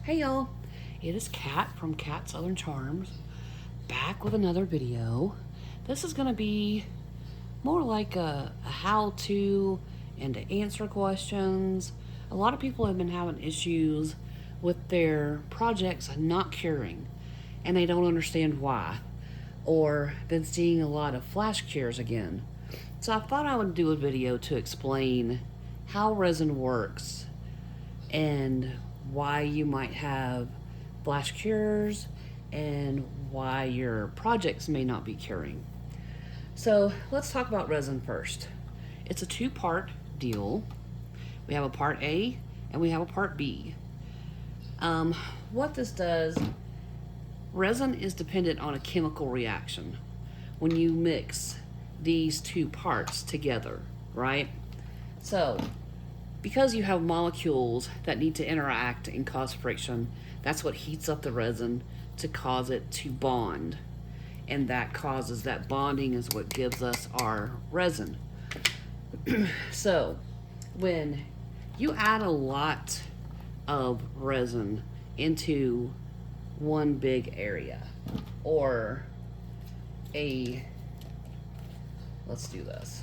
Hey y'all, it is Kat from Kat Southern Charms, back with another video. This is going to be more like a how-to and to answer questions. A lot of people have been having issues with their projects not curing, and they don't understand why, or been seeing a lot of flash cures again. So I thought I would do a video to explain how resin works and why you might have flash cures and why your projects may not be curing. So let's talk about resin first. It's a two-part deal. We have a part A and we have a part B. What this does, resin is dependent on a chemical reaction when you mix these two parts together, right? So because you have molecules that need to interact and cause friction, that's what heats up the resin to cause it to bond. And that causes that bonding is what gives us our resin. So when you add a lot of resin into one big area, or let's do this.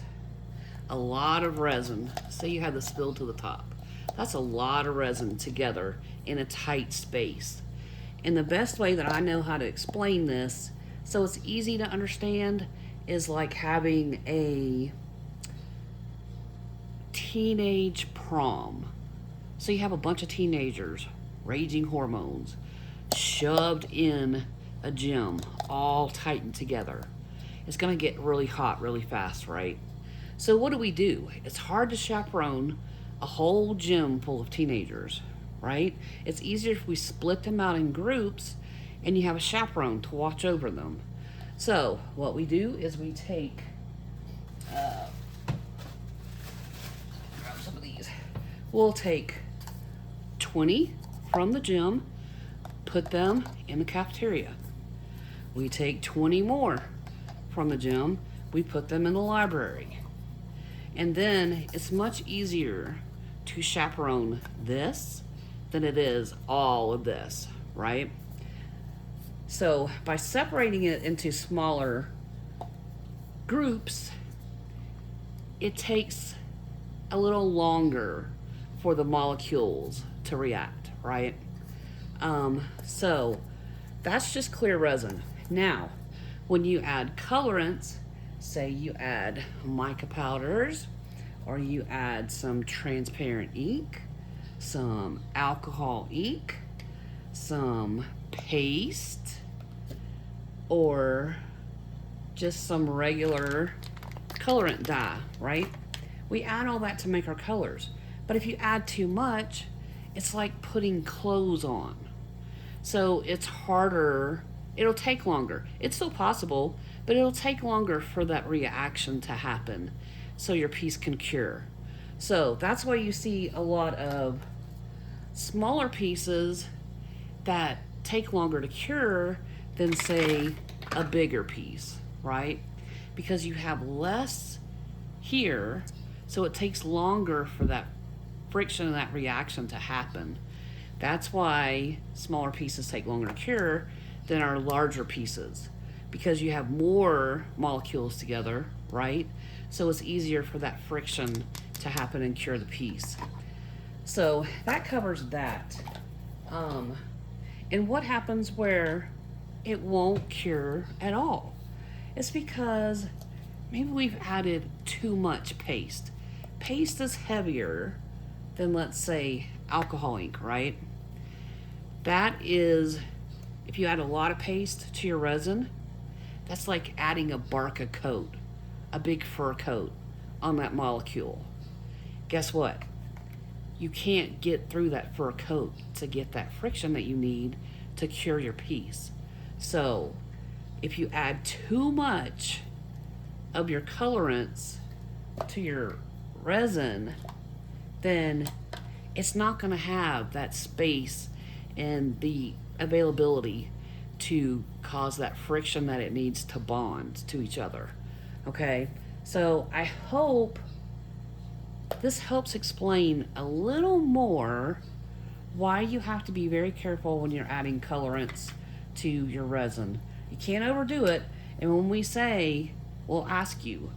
A lot of resin, say you have the spill to the top. That's a lot of resin together in a tight space. And the best way that I know how to explain this, so it's easy to understand, is like having a teenage prom. So you have a bunch of teenagers, raging hormones, shoved in a gym, all tightened together. It's gonna get really hot really fast, right? So what do? It's hard to chaperone a whole gym full of teenagers, right? It's easier if we split them out in groups and you have a chaperone to watch over them. So what we do is we take, grab some of these. We'll take 20 from the gym, put them in the cafeteria. We take 20 more from the gym, we put them in the library. And then it's much easier to chaperone this than it is all of this, right? So by separating it into smaller groups, it takes a little longer for the molecules to react, right? So that's just clear resin. Now, when you add colorants, say you add mica powders, or you add some transparent ink, some alcohol ink, some paste, or just some regular colorant dye, right? We add all that to make our colors. But if you add too much, it's like putting clothes on. So it's harder, it'll take longer. It's still possible, but it'll take longer for that reaction to happen so your piece can cure. So that's why you see a lot of smaller pieces that take longer to cure than, say, a bigger piece, right? Because you have less here, so it takes longer for that friction and that reaction to happen. That's why smaller pieces take longer to cure than our larger pieces, because you have more molecules together, right? So it's easier for that friction to happen and cure the piece. So that covers that. And what happens where it won't cure at all? It's because maybe we've added too much paste. Paste is heavier than, let's say, alcohol ink, right? That is, if you add a lot of paste to your resin, that's like adding a barca coat, a big fur coat on that molecule. Guess what? You can't get through that fur coat to get that friction that you need to cure your piece. So if you add too much of your colorants to your resin, then it's not going to have that space and the availability to cause that friction that it needs to bond to each other. Okay, so I hope this helps explain a little more why you have to be very careful when you're adding colorants to your resin. You can't overdo it. And when we say, we'll ask you,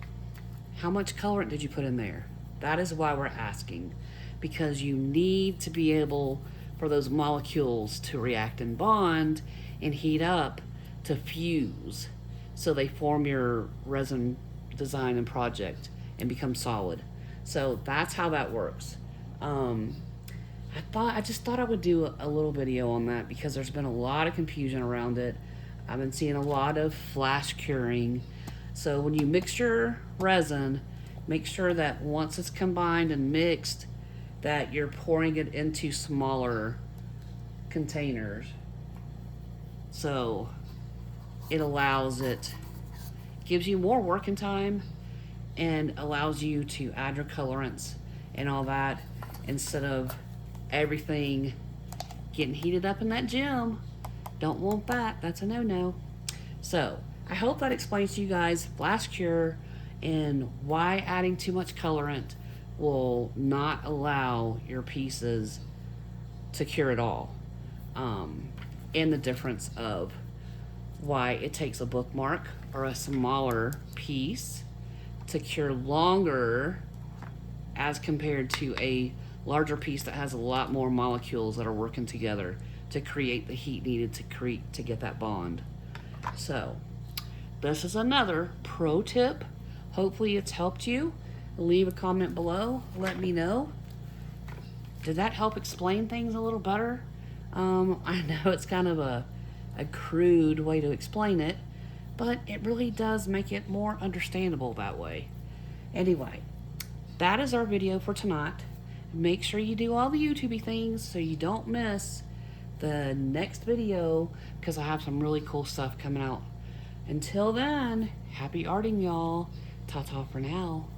how much colorant did you put in there? That is why we're asking, because you need to be able for those molecules to react and bond and heat up to fuse so they form your resin design and project and become solid. So that's how that works. I just thought I would do a little video on that because there's been a lot of confusion around it. I've been seeing a lot of flash curing. So when you mix your resin, make sure that once it's combined and mixed, that you're pouring it into smaller containers. So it allows it, gives you more working time and allows you to add your colorants and all that instead of everything getting heated up in that gym. Don't want that. That's a no-no. So I hope that explains to you guys flash cure and why adding too much colorant will not allow your pieces to cure at all. And the difference of why it takes a bookmark or a smaller piece to cure longer as compared to a larger piece that has a lot more molecules that are working together to create the heat needed to get that bond. So this is another pro tip. Hopefully it's helped you. Leave a comment below. Let me know. Did that help explain things a little better? I know it's kind of a crude way to explain it, but it really does make it more understandable that way. Anyway, that is our video for tonight. Make sure you do all the YouTube things so you don't miss the next video because I have some really cool stuff coming out. Until then, happy arting, y'all. Ta-ta for now.